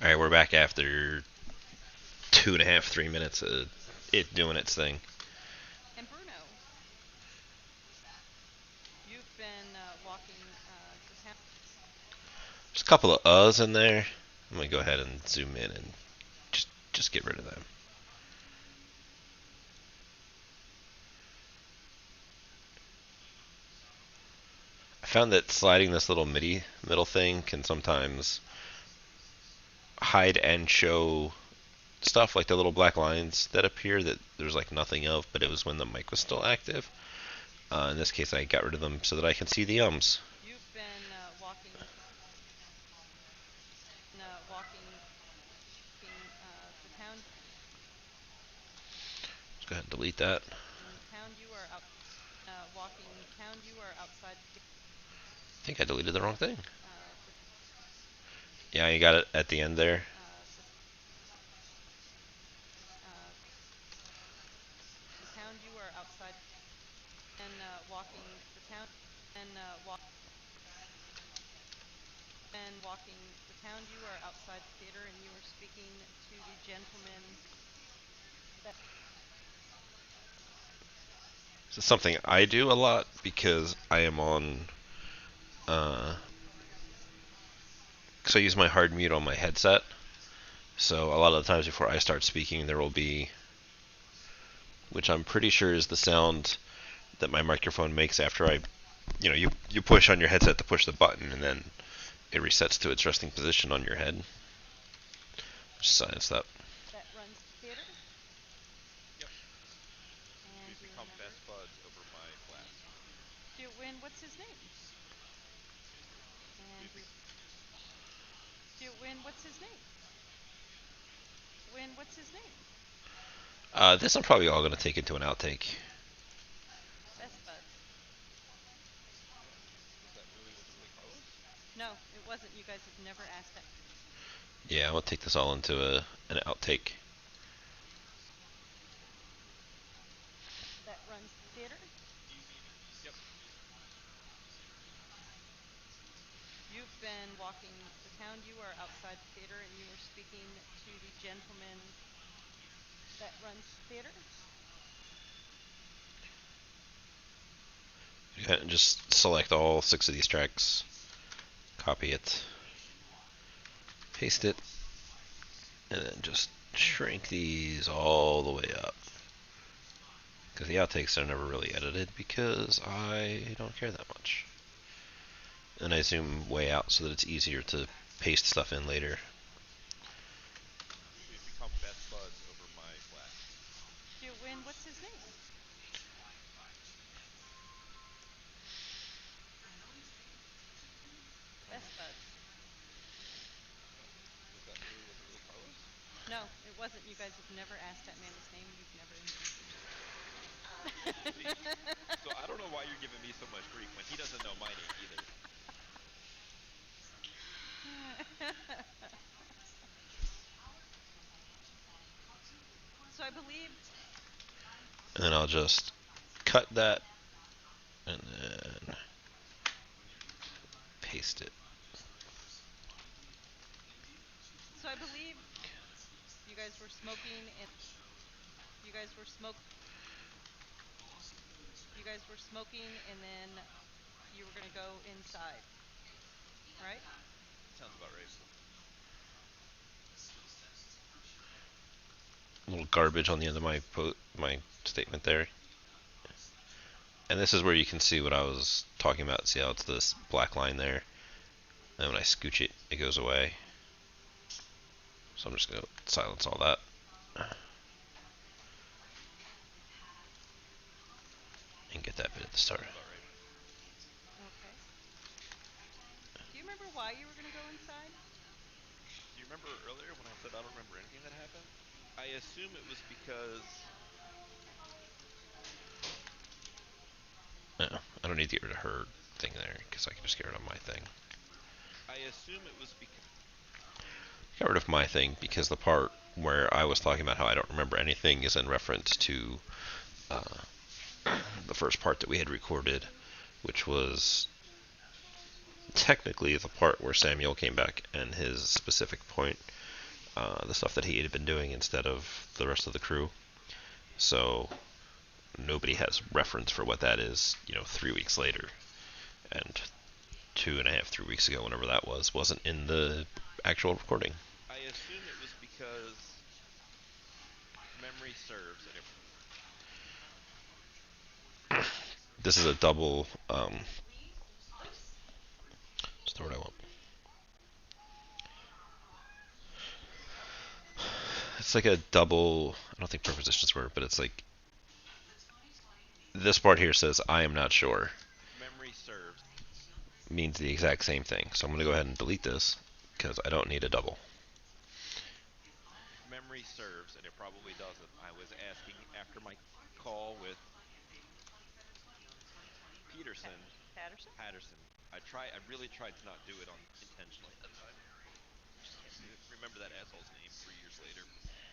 Alright, we're back after 2.5, 3 minutes of it doing its thing. And Bruno, you've been walking the town. There's a couple of uhs in there. I'm gonna go ahead and zoom in and just get rid of them. I found that sliding this little MIDI middle thing can sometimes hide and show stuff like the little black lines that appear that there's like nothing of, but it was when the mic was still active. In this case, I got rid of them so that I can see the ums. You've been walking the town. Let's go ahead and delete that. In town, you are out walking town. You are outside. I think I deleted the wrong thing. The Yeah, you got it at the end there. the town. You are outside. And walking the town. And walking the town. You are outside the theater, and you are speaking to the gentleman. That This is something I do a lot because I am on. Because I use my hard mute on my headset. So a lot of the times before I start speaking, there will be, which I'm pretty sure is the sound that my microphone makes after you push on your headset to push the button, and then it resets to its resting position on your head. Just silence that. that runs the theater. Yep. And We've do you become remember? best buds over my glass. Do you win? What's his name? And We've be- do you win? What's his name? Win? What's his name? This I'm probably all going to take into an outtake. Best buds. was it really Carlos? No, it wasn't. You guys have never asked that. Yeah, I'm going to take this all into an outtake. That runs the theater. Yep. You've been walking the town. You are outside the theater, and you are speaking to the gentleman that runs the theater. And just select all 6 of these tracks, copy it, paste it, and then just shrink these all the way up. Because the outtakes are never really edited because I don't care that much. And I zoom way out so that it's easier to paste stuff in later. We've become best buds over my glass. Do you win? What's his name? Best buds. Was it really Carlos? No, it wasn't. You guys have never asked that man his name. You've never introduced yourself. See, so I don't know why you're giving me so much grief when he doesn't know my name either. So I believe. And then I'll just cut that and then paste it. So I believe you guys were smoking, and you guys were smoke. You guys were smoking, and then you were gonna go inside, right? Sounds about right. A little garbage on the end of my statement there. And this is where you can see what I was talking about. See how it's this black line there? And when I scooch it, it goes away. So I'm just going to silence all that. And get that bit at the start. Sounds about right. Okay. Do you remember why you were gonna go inside? Do you remember earlier when I said I don't remember anything that happened? I assume it was because No, I don't need to get rid of her thing there because I can just get rid of my thing. I assume it was because Got rid of my thing because the part where I was talking about how I don't remember anything is in reference to the first part that we had recorded, which was technically the part where Samuel came back and his specific point the stuff that he had been doing instead of the rest of the crew. So nobody has reference for what that is, 3 weeks later. And 2.5, 3 weeks ago, whenever that was, wasn't in the actual recording. I assume it was because memory serves, and it This is a double. What's the word I want? It's like a double. I don't think prepositions were, but it's like this part here says "I am not sure" memory serves. means the exact same thing. So I'm going to go ahead and delete this because I don't need a double. Memory serves, and it probably doesn't. I was asking after my call with Peterson, Patterson? Patterson. I really tried to not do it on intentionally that time. Just can't remember that asshole's name 3 years later.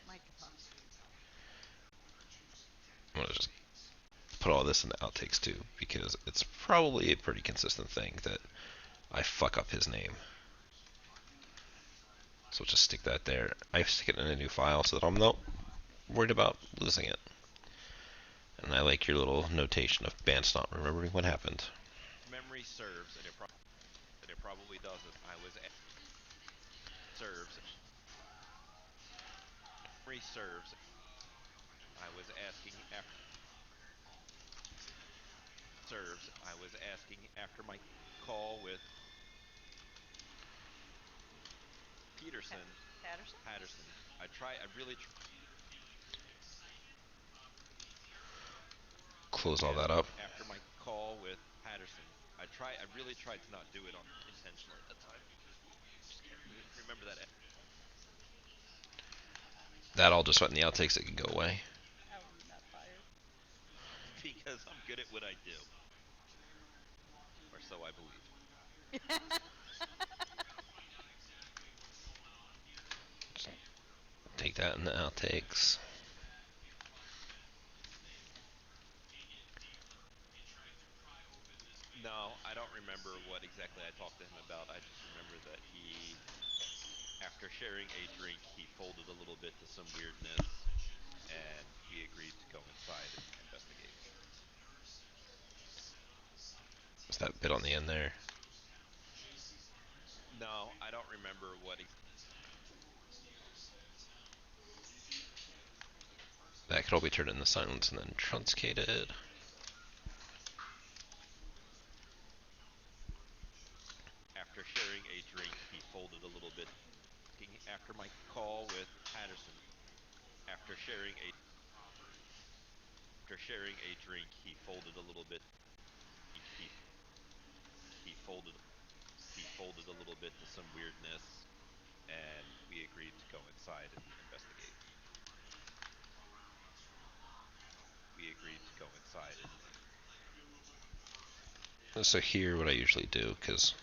My God. I'm going to just put all this in the outtakes too because it's probably a pretty consistent thing that I fuck up his name. So just stick that there. I stick it in a new file so that I'm not worried about losing it. And I like your little notation of Bance not remembering what happened. Memory serves, and it probably doesn't. I was serves. Memory serves. I was asking after serves. I was asking after my call with Peterson, Patterson? Patterson. I really Close all that asking up. after my call with Patterson. I really tried to not do it on intentionally that time. Just can't remember that That all just went in the outtakes. It can go away. I will be not fired. because I'm good at what I do, or so I believe. Take that in the outtakes. No, I don't remember what exactly I talked to him about. I just remember that after sharing a drink, he folded a little bit to some weirdness, and we agreed to go inside and investigate. Is that bit on the end there? No, I don't remember what. That could all be turned into silence and then truncated. After sharing a drink, he folded a little bit. After my call with Patterson, after sharing a drink, he folded a little bit. He folded a little bit to some weirdness, and we agreed to go inside and investigate. We agreed to go inside and So here, what I usually do, because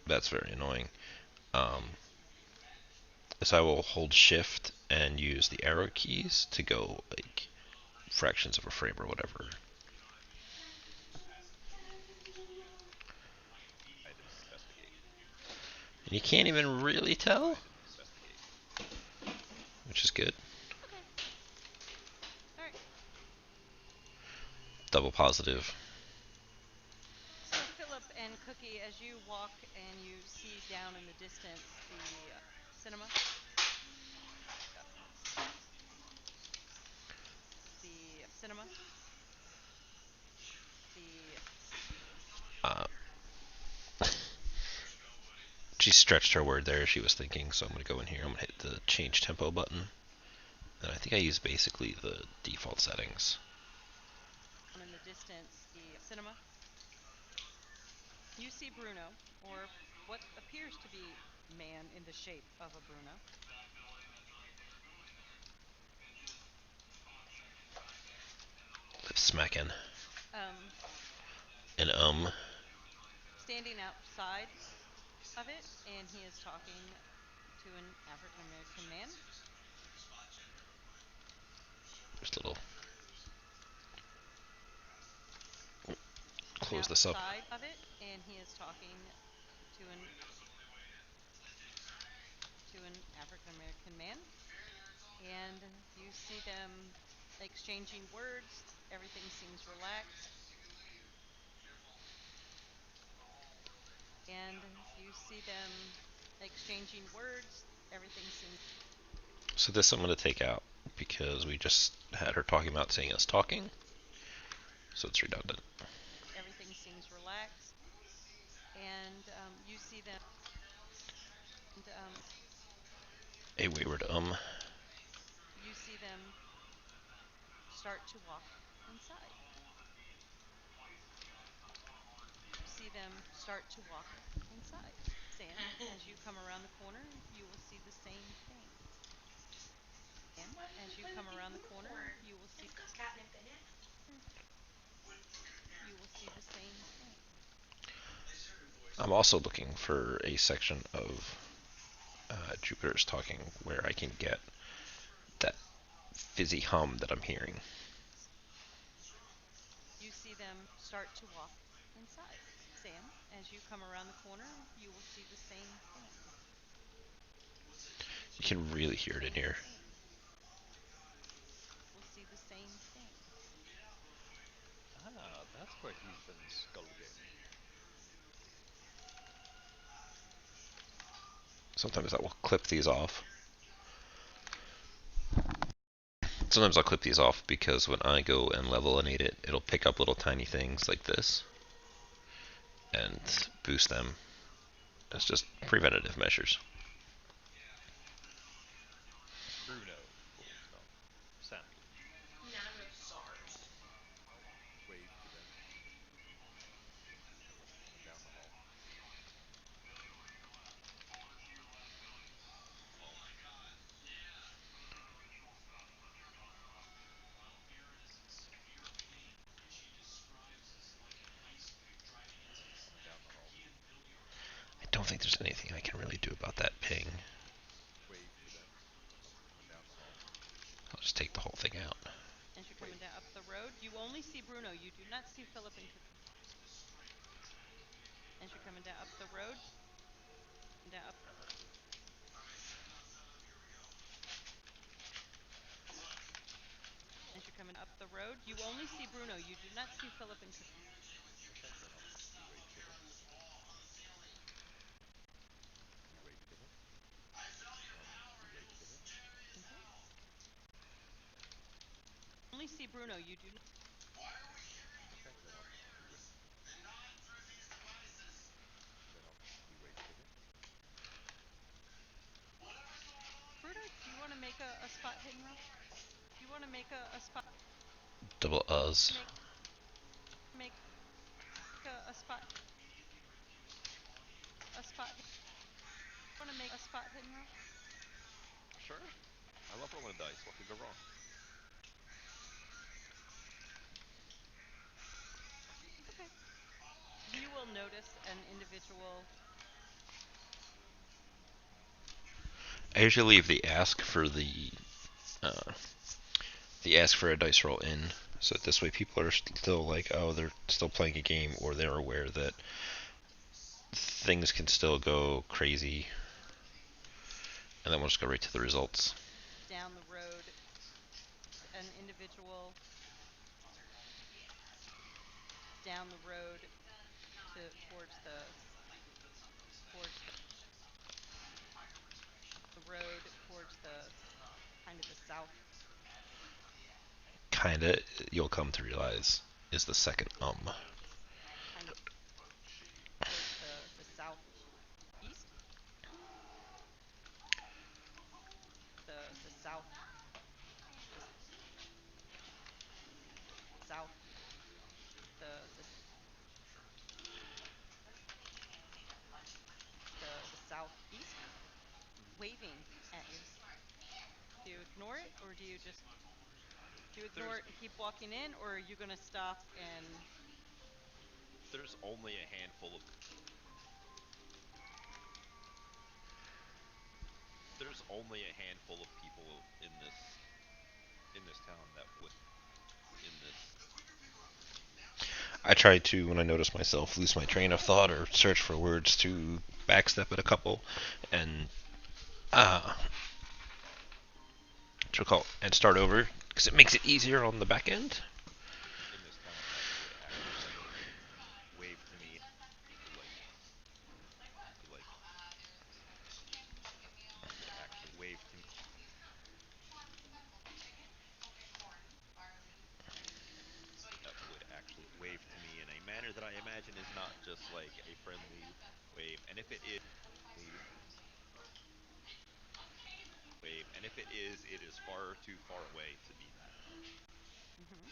that's very annoying, is I will hold Shift and use the arrow keys to go like fractions of a frame or whatever. investigate. And you can't even really tell, Investigate. which is good. Okay. All right. Double positive. So, Philip and Cookie, as you walk and you see down in the distance the cinema, the cinema, the Uh, she stretched her word there. She was thinking, so I'm going to go in here. I'm going to hit the change tempo button. And I think I use basically the default settings. in the distance, the cinema, you see Bruno, or what appears to be man in the shape of a Bruno. Lip smacking. Um, And Standing outside of it, and he is talking to an African American man. just a little. Close this up. Outside of it, and he is talking to an African command, and you see them exchanging words. Everything seems relaxed, and you see them exchanging words. Everything seems So this I'm going to take out because we just had her talking about seeing us talking, so it's redundant. everything seems relaxed, and you see them. And, A wayward you see them start to walk inside. See them start to walk inside. Sam, as you come around the corner, you will see the same thing. Sam, as you come around the corner, you will see the same thing. I'm also looking for a section of Jupiter's talking where I can get that fizzy hum that I'm hearing. You see them start to walk inside. Sam, as you come around the corner, you will see the same thing. You can really hear it in Same here. thing. We'll see the same thing. Ah, that's where he's been skulking. Sometimes I will clip these off. Sometimes I'll clip these off because when I go and levelinate it, it'll pick up little tiny things like this and boost them. It's just preventative measures. Bruno pulls no. Sammy. Wave to them. Coming down the hall. Hall. Coming down the hall. I don't think there's anything I can really do about that ping. Wave to them. Coming down the hall. I'll just take the whole thing out. As you're coming Wave. down up the road, you only see Bruno. You do not see Philip and Cookie. As you're coming down up the road, down up. As you're coming up the road, you only see Bruno. You do not see Philip and Cookie. Okay, then I'll you wave to them. You wave to them. You wave to them. Okay. Only see Bruno. You do not. Okay, then I'll you wave. Then I'll you wave to them. Bruno, do you want to make a spot hidden roll? Do you want to make a spot? Double Uz. Make a spot. A spot. Want to make a spot hidden roll? Sure. I love rolling dice. What could go wrong? Okay. You will notice an individual. I usually leave uh, the ask for a dice roll in, so that this way people are still like, oh, they're still playing a game, or they're aware that things can still go crazy, and then we'll just go right to the results. Down the road, an individual down the road to towards the road towards the kind of the south, Kinda, you'll come to realize, is the second kind of towards the southeast, the south, the south, the southeast, waving at you. Do you ignore it, or do you ignore There's it and keep walking in, or are you gonna stop and? there's only a handful of there's only a handful of people in this town that would in this. I try to, when I notice myself, lose my train of thought or search for words to backstep at a couple, and and start over because it makes it easier on the back end. In this town, would actually wave to me, like would actually wave to me would actually wave to me in a manner that I imagine is not just like a friendly wave. And if it is, it is far too far away to be that. Mhm.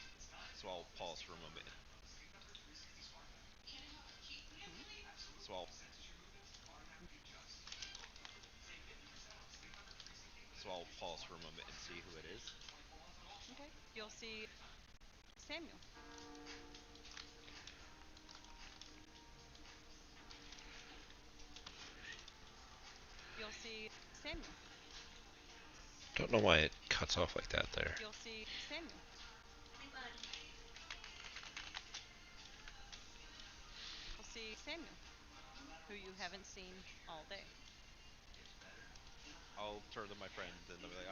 So I'll pause for a moment. Mhm. So I'll so I'll pause for a moment and see who it is. Okay. You'll see Samuel. You'll see Samuel. Don't know why it cuts off like that there. You'll see Samuel. You'll see Samuel, who you haven't seen all day. I'll turn to my friend and I'll be like,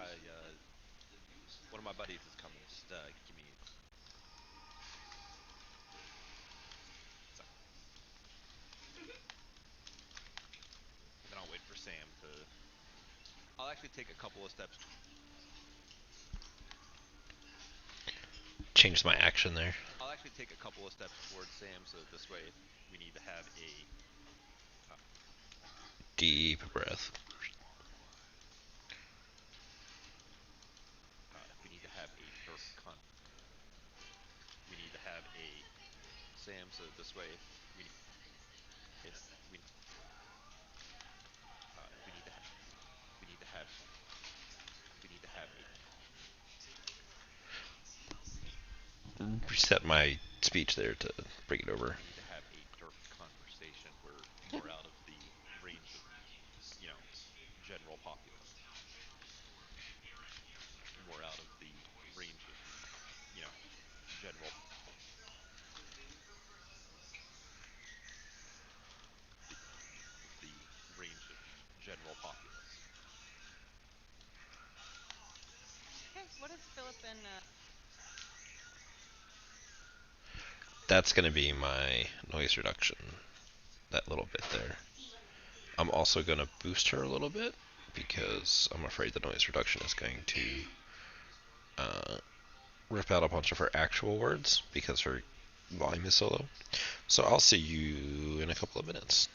one of my buddies is coming. Just give me a second. And then I'll wait for Sam to. I'll actually take a couple of steps. Change my action there. I'll actually take a couple of steps towards Sam, so that this way, if we need to have a uh, Deep breath. if we need to have a we need to have a Sam, so that this way, if we if we need to we need to have we need to have a Reset my speech there to bring it over. we need to have a dark conversation where more out of the range of you know general populace, more out of the range of you know general the, the range of general populace. Okay. What is Philip and That's going to be my noise reduction. That little bit there. I'm also going to boost her a little bit because I'm afraid the noise reduction is going to uh, rip out a bunch of her actual words because her volume is so low. So I'll see you in a couple of minutes.